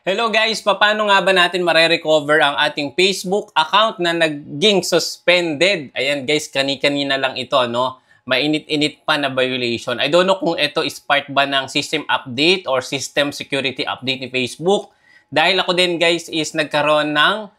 Hello guys, paano nga ba natin mare-recover ang ating Facebook account na naging suspended? Ayan guys, kani-kanina lang ito, no? Mainit-init pa na violation. I don't know kung ito is part ba ng system update or system security update ni Facebook. Dahil ako din guys is nagkaroon ng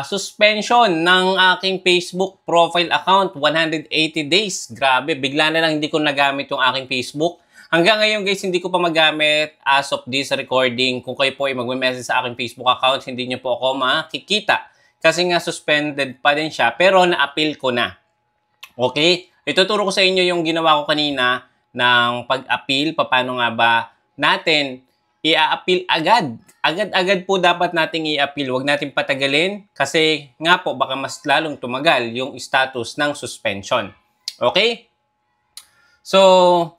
suspension ng aking Facebook profile account, 180 days. Grabe, bigla na lang hindi ko nagamit yung aking Facebook. Hanggang ngayon guys, hindi ko pa magamit as of this recording. Kung kayo po ay magme-message sa aking Facebook account, hindi nyo po ako makikita. Kasi nga suspended pa din siya, pero na-appeal ko na. Okay? Ituturo ko sa inyo yung ginawa ko kanina ng pag-appeal. Paano nga ba natin i-appeal agad? Agad-agad po dapat nating i-appeal. Huwag natin patagalin kasi nga po baka mas lalong tumagal yung status ng suspension. Okay? So,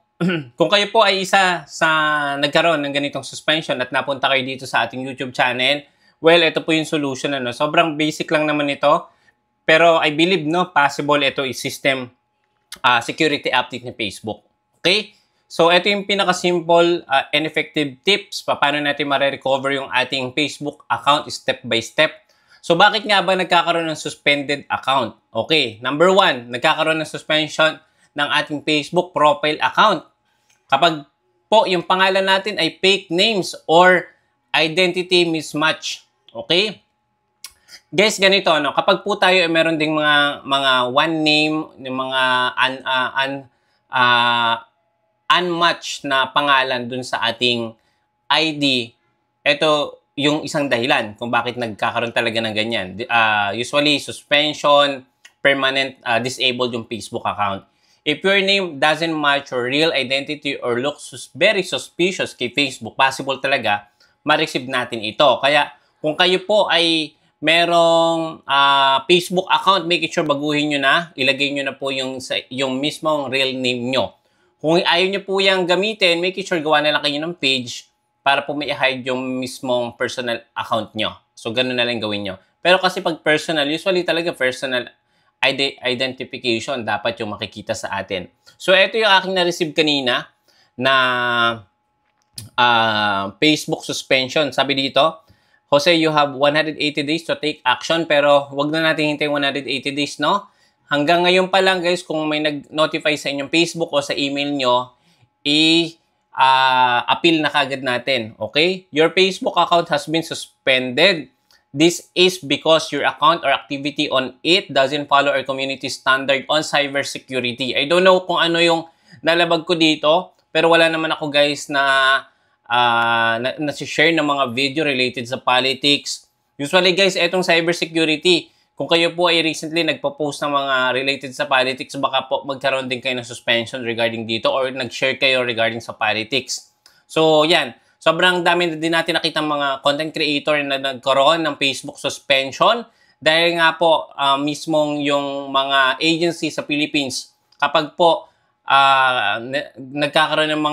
kung kayo po ay isa sa nagkaroon ng ganitong suspension at napunta kayo dito sa ating YouTube channel, well, ito po yung solution. Ano? Sobrang basic lang naman ito. Pero I believe, no, possible ito is system security update ni Facebook. Okay? So, ito yung pinaka-simple and effective tips. Paano natin ma-recover yung ating Facebook account step by step. So, bakit nga ba nagkakaroon ng suspended account? Okay, number 1, nagkakaroon ng suspension ng ating Facebook profile account. Kapag po yung pangalan natin ay fake names or identity mismatch. Okay? Guys, ganito, no? Kapag po tayo ay meron ding mga one name, yung mga unmatched na pangalan dun sa ating ID, ito yung isang dahilan kung bakit nagkakaroon talaga ng ganyan. Usually, suspension, permanent disabled yung Facebook account. If your name doesn't match your real identity or looks very suspicious kay Facebook, possible talaga ma-receive natin ito. Kaya kung kayo po ay merong Facebook account, make sure baguhin nyo na, ilagay nyo na po yung mismong real name nyo. Kung ayaw nyo po yung gamitin, make sure gawa na lang kayo ng page para po may hide yung mismong personal account nyo. So, ganun na lang gawin nyo. Pero kasi pag personal, usually talaga personal identification dapat yung makikita sa atin. So, ito yung aking na-receive kanina na Facebook suspension. Sabi dito, Jose, you have 180 days to take action, pero wag na natin hintayin 180 days, no? Hanggang ngayon pa lang, guys, kung may nag-notify sa inyong Facebook o sa email nyo, appeal na kagad natin, okay? Your Facebook account has been suspended. This is because your account or activity on it doesn't follow our community standard on cybersecurity. I don't know kung ano yung nalabag ko dito, pero wala naman ako guys na share ng mga video related sa politics. Usually guys, etong cybersecurity, kung kayo po ay recently nagpo-post ng mga related sa politics, baka po magkaroon din kayo ng suspension regarding dito or nag-share kayo regarding sa politics. So yan. Sobrang dami din natin nakita mga content creator na nagkaroon ng Facebook suspension dahil nga po mismong yung mga agency sa Philippines kapag po nagkakaroon ng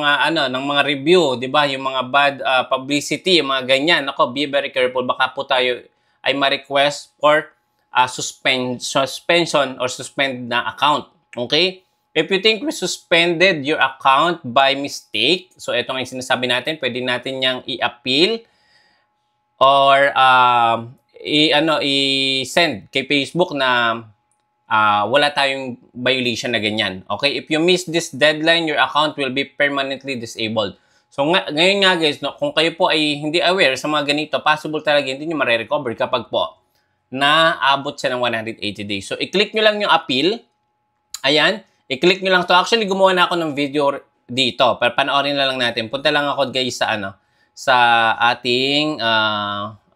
mga review, 'di ba? Yung mga bad publicity, yung mga ganyan. Ako, be very careful, baka po tayo ay ma-request for suspension or suspend na account. Okay? If you think we suspended your account by mistake, so ito nga yung sinasabi natin, pwede natin niyang i-appeal or i-send kay Facebook na wala tayong violation na ganyan. Okay? If you miss this deadline, your account will be permanently disabled. So ngayon nga guys, no, kung kayo po ay hindi aware sa mga ganito, possible talaga hindi nyo ma-recover kapag po naabot siya ng 180 days. So i-click nyo lang yung appeal. Ayan. I-click nyo lang to. Actually, gumawa na ako ng video dito. Pero panoorin na lang natin. Punta lang ako guys sa ating,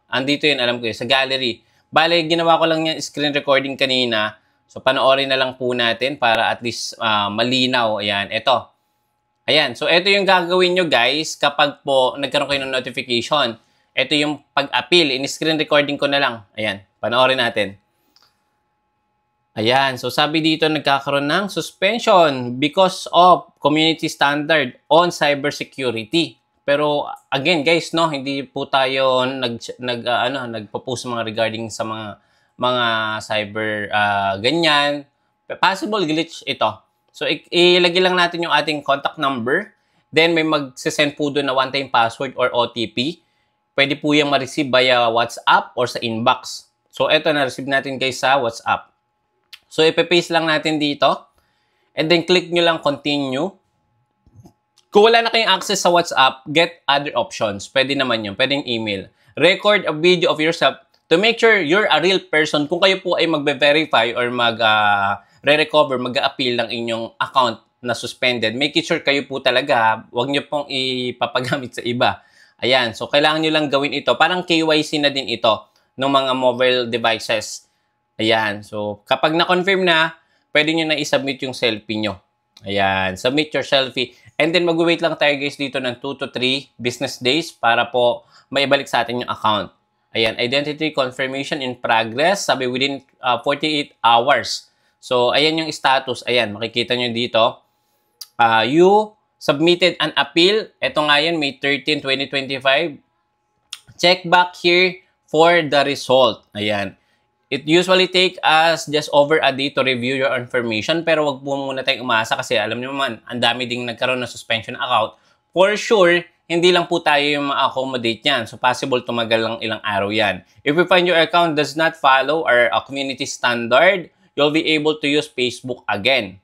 andito yun, alam ko yun, sa gallery. Bale, ginawa ko lang yung screen recording kanina. So, panoorin na lang po natin para at least malinaw. Ayan, ito. Ayan, so ito yung gagawin nyo guys kapag po nagkaroon kayo ng notification. Ito yung pag-appeal. In-screen recording ko na lang. Ayan, panoorin natin. Ayan, so sabi dito nagkakaroon ng suspension because of community standard on cybersecurity. Pero again guys, no, hindi po tayo nagpo-post mga regarding sa mga cyber ganyan. Possible glitch ito. So ilagay lang natin yung ating contact number. Then may mag-send po doon na one-time password or OTP. pwede po yung ma-receive via WhatsApp or sa inbox. So, ito na-receive natin guys sa WhatsApp. So, ipe-paste lang natin dito. And then, click nyo lang continue. Kung wala na kayong access sa WhatsApp, get other options. Pwede naman yun. Pwede yung email. Record a video of yourself to make sure you're a real person. Kung kayo po ay magbe-verify or re-recover, mag-a-appeal ng inyong account na suspended, make sure kayo po talaga, huwag nyo pong ipapagamit sa iba. Ayan. So, kailangan nyo lang gawin ito. Parang KYC na din ito ng mga mobile devices. Ayan. So, kapag na-confirm na, pwede nyo na i-submit yung selfie nyo. Ayan. Submit your selfie. And then, mag-wait lang tayo guys dito ng 2 to 3 business days para po maibalik sa atin yung account. Ayan. Identity confirmation in progress. Sabi within 48 hours. So, ayan yung status. Ayan. Makikita nyo dito. You submitted an appeal. Ito nga yan, May 13, 2025. Check back here for the result. Ayan. It usually take us just over a day to review your information, pero wag po muna tayong umasa kasi alam niyo naman, ang dami ding nagkaroon ng suspension account. For sure, hindi lang po tayo yung ma-accommodate yan. So, possible tumagal lang ilang araw yan. If you find your account does not follow our community standard, you'll be able to use Facebook again.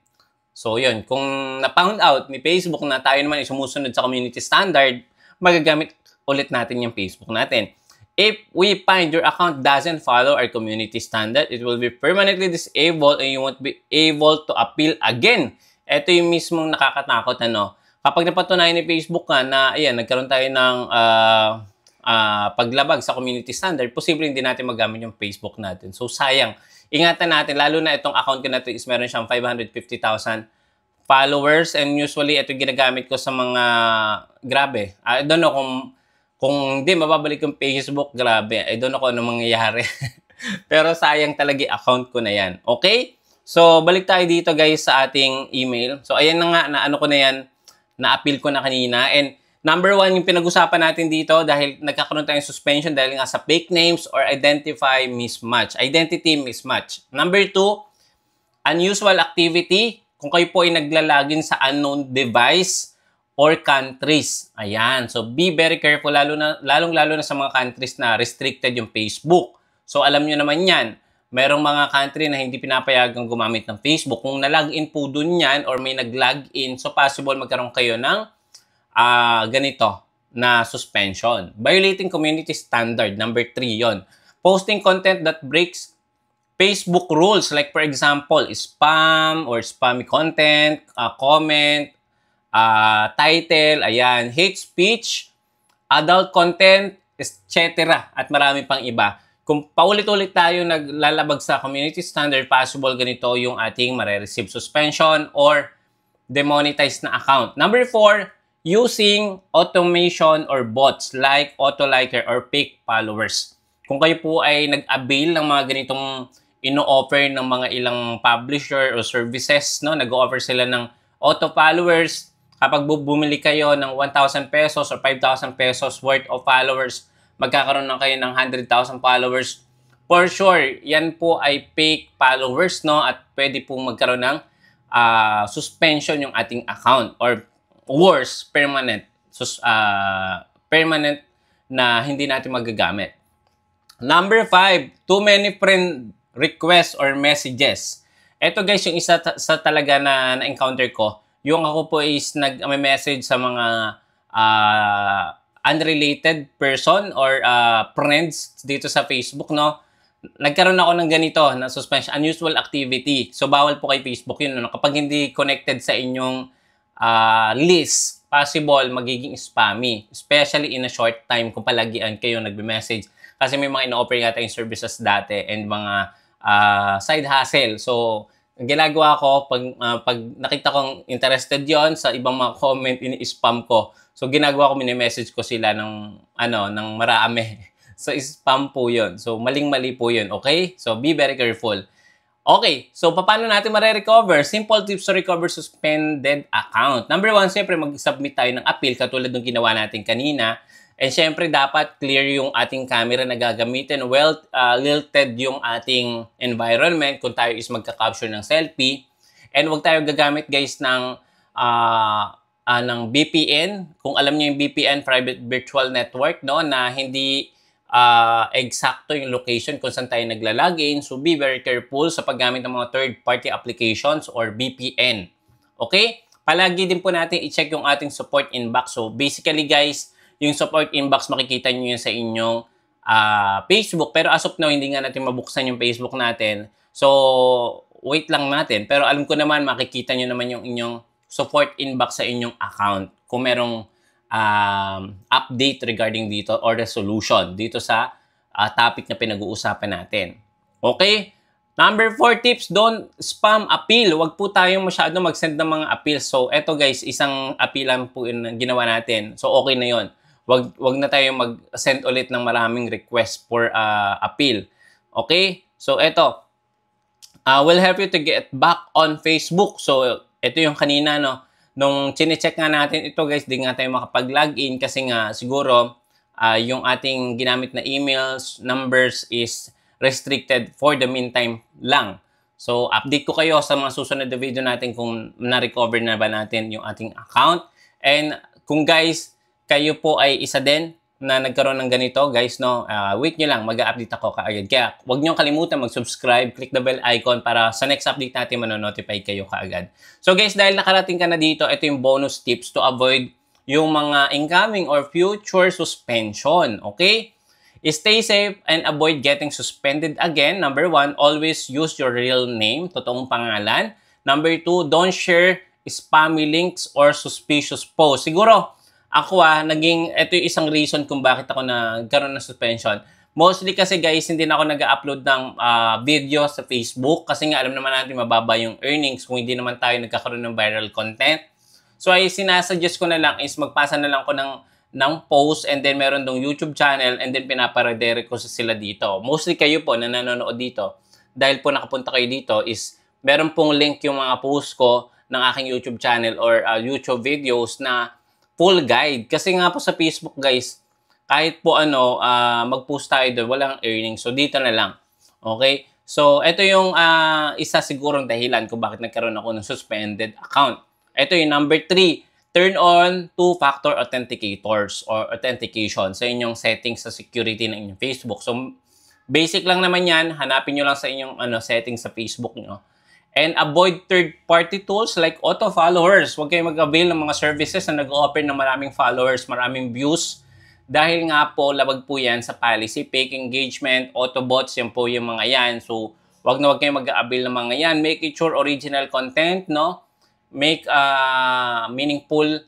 So, yun. Kung na-found out ni Facebook na tayo naman ay sumusunod sa community standard, magagamit ulit natin yung Facebook natin. If we find your account doesn't follow our community standard, it will be permanently disabled and you won't be able to appeal again. Ito yung mismong nakakatakot, ano. Kapag napatunayan ni Facebook na, ayan, nagkaroon tayo ng paglabag sa community standard, posible hindi natin magamit yung Facebook natin. So, sayang. Ingatan natin, lalo na itong account ko natin is meron siyang 550,000 followers and usually ito ginagamit ko sa mga, grabe. I don't know kung hindi mababalik yung Facebook, grabe. I don't know kung ano mangyayari. Pero sayang talaga yung account ko na yan. Okay? So, balik tayo dito guys sa ating email. So, ayan na nga, na ano ko na yan, na-appeal ko na kanina. And number 1, yung pinag-usapan natin dito dahil nagkakaroon tayong suspension dahil nga sa fake names or identity mismatch. Number 2, unusual activity. Kung kayo po ay naglalagin sa unknown device or countries. Ayan. So, be very careful, lalong-lalo na sa mga countries na restricted yung Facebook. So, alam nyo naman yan. Merong mga country na hindi pinapayagang gumamit ng Facebook. Kung na-login po dun yan or may nag-login, so possible magkaroon kayo ng ganito na suspension. Violating community standard. Number 3 yon. Posting content that breaks Facebook rules. Like for example, spam or spammy content, comment, title, ayan, hate speech, adult content, etc. At marami pang iba. Kung paulit-ulit tayo naglalabag sa community standard, possible ganito yung ating mare-receive suspension or demonetized na account. Number 4, using automation or bots like autoliker or fake followers. Kung kayo po ay nag-avail ng mga ganitong ino-offer ng mga ilang publisher o services, no, nag-offer sila ng auto followers. Kapag bumili kayo ng 1,000 pesos or 5,000 pesos worth of followers, magkakaroon na kayo ng 100,000 followers. For sure, yan po ay fake followers, no? At pwede po magkaroon ng suspension yung ating account or worse, permanent. Permanent na hindi natin magagamit. Number 5, too many friend requests or messages. Ito guys, yung isa sa talaga na na-encounter ko. Yung ako po is nag-message sa mga unrelated person or friends dito sa Facebook, no? Nagkaroon ako ng ganito na suspension, unusual activity. So, bawal po kay Facebook yun, no? Kapag hindi connected sa inyong list, possible magiging spammy. Especially in a short time kung palagian kayo nagbe-message. Kasi may mga ino-offer nga tayong services dati and mga side hustle. So, ang ginagawa ko, pag nakita kong interested yon sa ibang mga comment, ini-spam ko. So, ginagawa ko, mini-message ko sila ng marami. So, spam po yun. So, maling-mali po yun. Okay? So, be very careful. Okay. So, paano natin mare-recover? Simple tips to recover suspended account. Number 1, siyempre, mag-submit tayo ng appeal katulad ng ginawa natin kanina. And syempre, dapat clear yung ating camera na gagamitin. Well, lilted yung ating environment kung tayo is magka-capture ng selfie. And huwag tayo gagamit, guys, ng ng VPN. Kung alam niyo yung VPN, Private Virtual Network, no, na hindi eksakto yung location kung saan tayo naglalagin. So, be very careful sa paggamit ng mga third-party applications or VPN. Okay? Palagi din po natin i-check yung ating support inbox. So, basically guys, yung support inbox, makikita nyo yun sa inyong Facebook. Pero as of now, hindi nga natin mabuksan yung Facebook natin. So, wait lang natin. Pero alam ko naman, makikita nyo naman yung inyong support inbox sa inyong account kung merong update regarding dito or resolution dito sa topic na pinag-uusapan natin. Okay? Number 4 tips, don't spam appeal. Huwag po tayong masyado mag-send ng mga appeal. So, eto guys, isang appeal lang po yung ginawa natin. So, okay na yon. Wag na tayong mag-send ulit ng maraming request for appeal. Okay? So, eto. Will help you to get back on Facebook. So, eto yung kanina, no? Nung chine-check nga natin ito guys, di nga tayo makapag-login kasi nga siguro yung ating ginamit na emails, numbers is restricted for the meantime lang. So, update ko kayo sa mga susunod na video natin kung na-recover na ba natin yung ating account. And kung guys, kayo po ay isa din na nagkaroon ng ganito, guys, no, wait nyo lang, mag-update ako kaagad. Kaya huwag nyo kalimutan mag-subscribe, click the bell icon para sa next update natin manonotify kayo kaagad. So guys, dahil nakarating ka na dito, ito yung bonus tips to avoid yung mga incoming or future suspension. Okay? Stay safe and avoid getting suspended again. Number 1, always use your real name, totoong pangalan. Number 2, don't share spammy links or suspicious posts. Siguro, ako ito yung isang reason kung bakit ako nagkaroon ng suspension. Mostly kasi guys, hindi na ako nag-upload ng video sa Facebook kasi nga alam naman natin mababa yung earnings kung hindi naman tayo nagkakaroon ng viral content. So ay sinasuggest ko na lang is magpasa na lang ko ng post and then meron dong YouTube channel and then pinaparedirect ko sila dito. Mostly kayo po na nanonood dito, dahil po nakapunta kayo dito is meron pong link yung mga post ko ng aking YouTube channel or YouTube videos na full guide. Kasi nga po sa Facebook guys, kahit po mag-post tayo doon, walang earnings. So dito na lang. Okay? So ito yung isa sigurong dahilan kung bakit nagkaroon ako ng suspended account. Ito yung number 3. Turn on two-factor authenticators or authentication sa inyong settings sa security ng inyong Facebook. So, basic lang naman yan. Hanapin nyo lang sa inyong settings sa Facebook nyo. And avoid third-party tools like auto-followers. Huwag kayong mag-avail ng mga services na nag-offer ng maraming followers, maraming views. Dahil nga po, labag po yan sa policy. Fake engagement, auto-bots, yan po yung mga yan. So, huwag kayong mag-avail ng mga yan. Make it sure original content, no? Make meaningful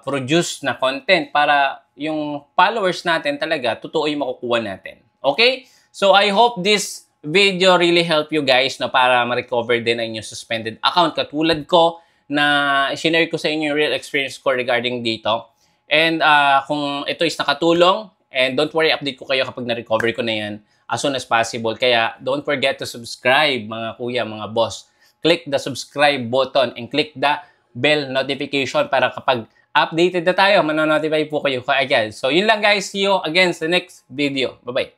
produce na content para yung followers natin talaga totoo yung makukuha natin. Okay? So I hope this video really help you guys na para ma-recover din ang inyong suspended account katulad ko na share ko sa inyo yung real experience ko regarding dito. And kung ito is nakatulong, and don't worry, update ko kayo kapag na-recover ko na yan as soon as possible. Kaya don't forget to subscribe mga kuya, mga boss. Click the subscribe button and click the bell notification para kapag updated na tayo, manonotify po kayo kaagad. So, yun lang guys. See you again sa next video. Bye-bye.